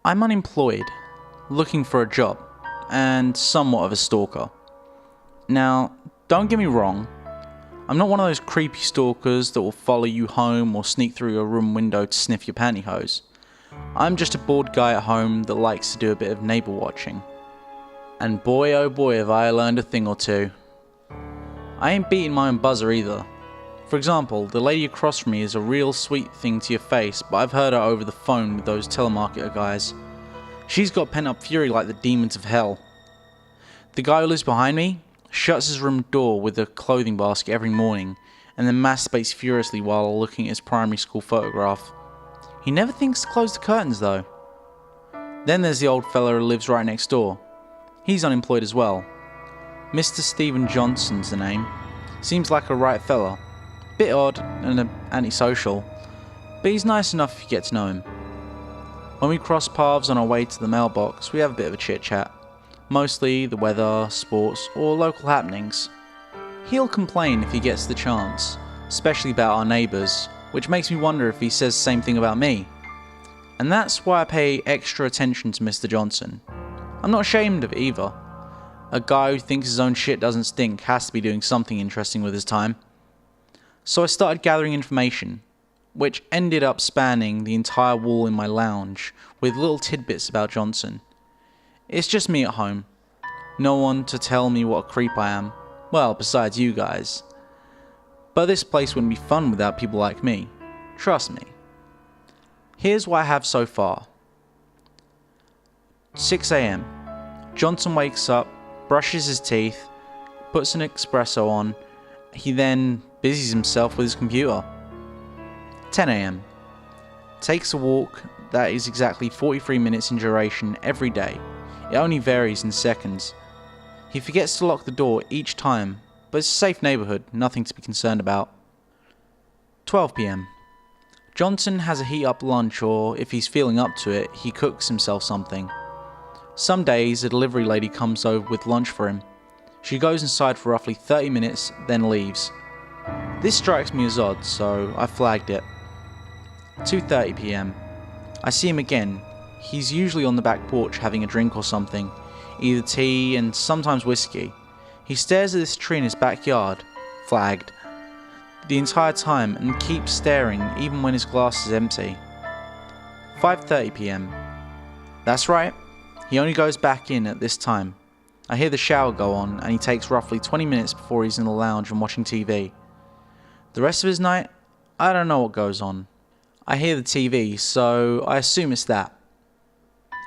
I'm unemployed, looking for a job, and somewhat of a stalker. Now, don't get me wrong, I'm not one of those creepy stalkers that will follow you home or sneak through your room window to sniff your pantyhose. I'm just a bored guy at home that likes to do a bit of neighbour watching. And boy oh boy have I learned a thing or two. I ain't beating my own buzzer either. For example, the lady across from me is a real sweet thing to your face, but I've heard her over the phone with those telemarketer guys. She's got pent-up fury like the demons of hell. The guy who lives behind me shuts his room door with a clothing basket every morning and then masturbates furiously while looking at his primary school photograph. He never thinks to close the curtains though. Then there's the old fella who lives right next door. He's unemployed as well. Mr. Stephen Johnson's the name. Seems like a right fella. Bit odd and antisocial, but he's nice enough if you get to know him. When we cross paths on our way to the mailbox, we have a bit of a chit chat. Mostly the weather, sports, or local happenings. He'll complain if he gets the chance, especially about our neighbours, which makes me wonder if he says the same thing about me. And that's why I pay extra attention to Mr. Johnson. I'm not ashamed of it either. A guy who thinks his own shit doesn't stink has to be doing something interesting with his time. So I started gathering information, which ended up spanning the entire wall in my lounge with little tidbits about Johnson. It's just me at home. No one to tell me what a creep I am. Well, besides you guys. But this place wouldn't be fun without people like me. Trust me. Here's what I have so far. 6 AM. Johnson wakes up, brushes his teeth, puts an espresso on. He then busies himself with his computer. 10 AM. Takes a walk that is exactly 43 minutes in duration every day. It only varies in seconds. He forgets to lock the door each time, but it's a safe neighbourhood, nothing to be concerned about. 12 PM. Johnson has a heat up lunch, or if he's feeling up to it, he cooks himself something. Some days a delivery lady comes over with lunch for him. She goes inside for roughly 30 minutes, then leaves. This strikes me as odd, so I flagged it. 2:30 PM. I see him again. He's usually on the back porch having a drink or something, either tea and sometimes whiskey. He stares at this tree in his backyard, flagged, the entire time and keeps staring even when his glass is empty. 5:30 PM. That's right, he only goes back in at this time. I hear the shower go on and he takes roughly 20 minutes before he's in the lounge and watching TV. The rest of his night, I don't know what goes on. I hear the TV, so I assume it's that.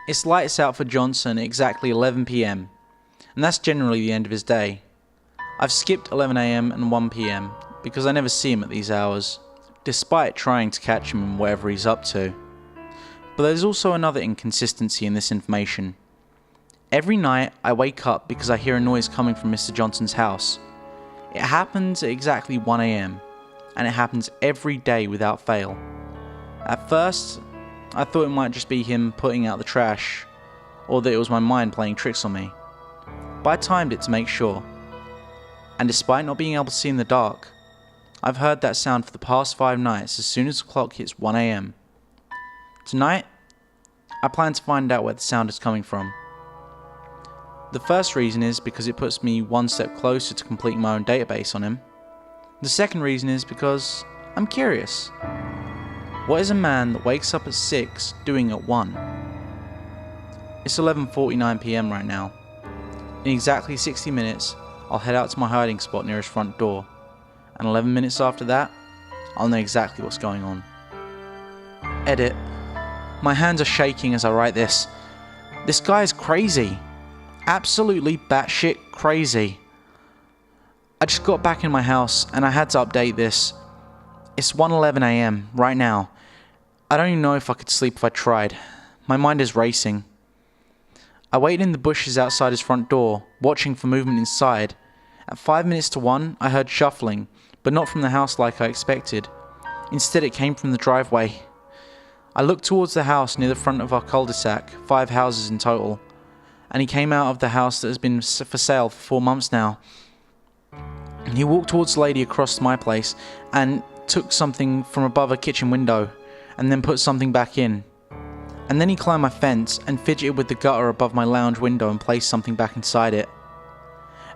It's lights out for Johnson at exactly 11 PM, and that's generally the end of his day. I've skipped 11 AM and 1 PM because I never see him at these hours, despite trying to catch him in whatever he's up to. But there's also another inconsistency in this information. Every night I wake up because I hear a noise coming from Mr. Johnson's house. It happens at exactly 1 AM, and it happens every day without fail. At first, I thought it might just be him putting out the trash, or that it was my mind playing tricks on me. But I timed it to make sure. And despite not being able to see in the dark, I've heard that sound for the past 5 nights as soon as the clock hits 1 AM. Tonight, I plan to find out where the sound is coming from. The first reason is because it puts me one step closer to completing my own database on him. The second reason is because I'm curious. What is a man that wakes up at 6 doing at 1? It's 11:49 PM right now. In exactly 60 minutes, I'll head out to my hiding spot near his front door. And 11 minutes after that, I'll know exactly what's going on. Edit. My hands are shaking as I write this. This guy is crazy. Absolutely batshit crazy. I just got back in my house and I had to update this. It's 1:11 AM right now. I don't even know if I could sleep if I tried. My mind is racing. I waited in the bushes outside his front door, watching for movement inside. At 5 minutes to 1, I heard shuffling, but not from the house like I expected. Instead, it came from the driveway. I looked towards the house near the front of our cul-de-sac, 5 houses in total, and he came out of the house that has been for sale for 4 months now. He walked towards the lady across my place and took something from above a kitchen window, and then put something back in. And then he climbed my fence and fidgeted with the gutter above my lounge window and placed something back inside it.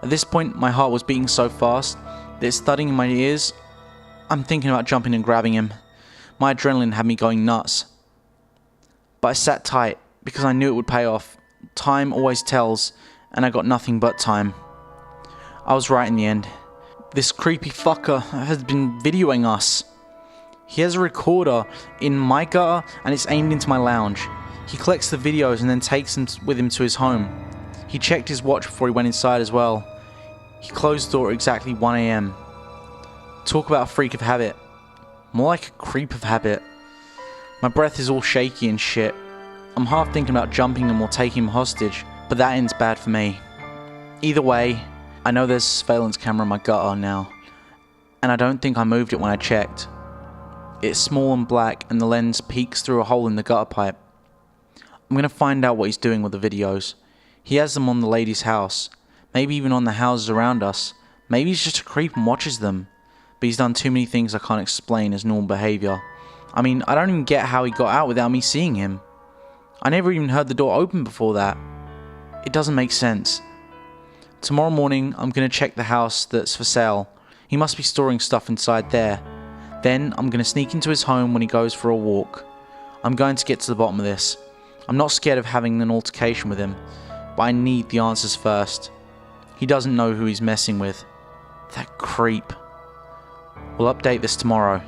At this point, my heart was beating so fast that it's thudding in my ears. I'm thinking about jumping and grabbing him. My adrenaline had me going nuts. But I sat tight because I knew it would pay off. Time always tells, and I got nothing but time. I was right in the end. This creepy fucker has been videoing us. He has a recorder in my gutter and it's aimed into my lounge. He collects the videos and then takes them with him to his home. He checked his watch before he went inside as well. He closed the door at exactly 1 AM. Talk about a freak of habit. More like a creep of habit. My breath is all shaky and shit. I'm half thinking about jumping him or taking him hostage, but that ends bad for me. Either way, I know there's a surveillance camera in my gutter now, and I don't think I moved it when I checked. It's small and black, and the lens peeks through a hole in the gutter pipe. I'm gonna find out what he's doing with the videos. He has them on the lady's house, maybe even on the houses around us. Maybe he's just a creep and watches them, but he's done too many things I can't explain as normal behaviour. I mean, I don't even get how he got out without me seeing him. I never even heard the door open before that. It doesn't make sense. Tomorrow morning, I'm going to check the house that's for sale. He must be storing stuff inside there. Then, I'm going to sneak into his home when he goes for a walk. I'm going to get to the bottom of this. I'm not scared of having an altercation with him, but I need the answers first. He doesn't know who he's messing with. That creep. We'll update this tomorrow.